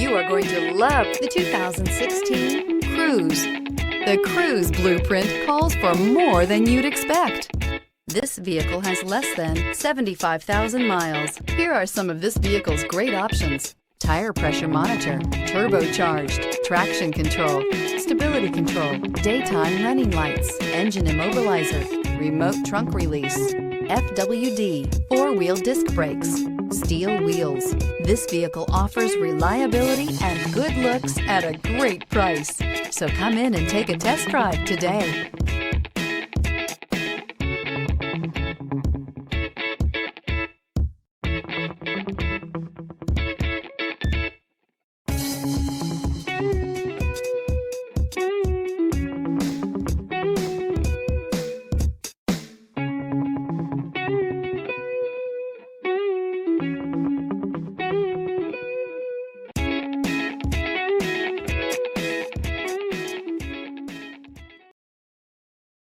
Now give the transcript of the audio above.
You are going to love the 2016 Cruze. The Cruze blueprint calls for more than you'd expect. This vehicle has less than 75,000 miles. Here are some of this vehicle's great options: tire pressure monitor, turbocharged, traction control, stability control, daytime running lights, engine immobilizer, remote trunk release, FWD, four-wheel disc brakes, steel wheels. This vehicle offers reliability and good looks at a great price. So come in and take a test drive today.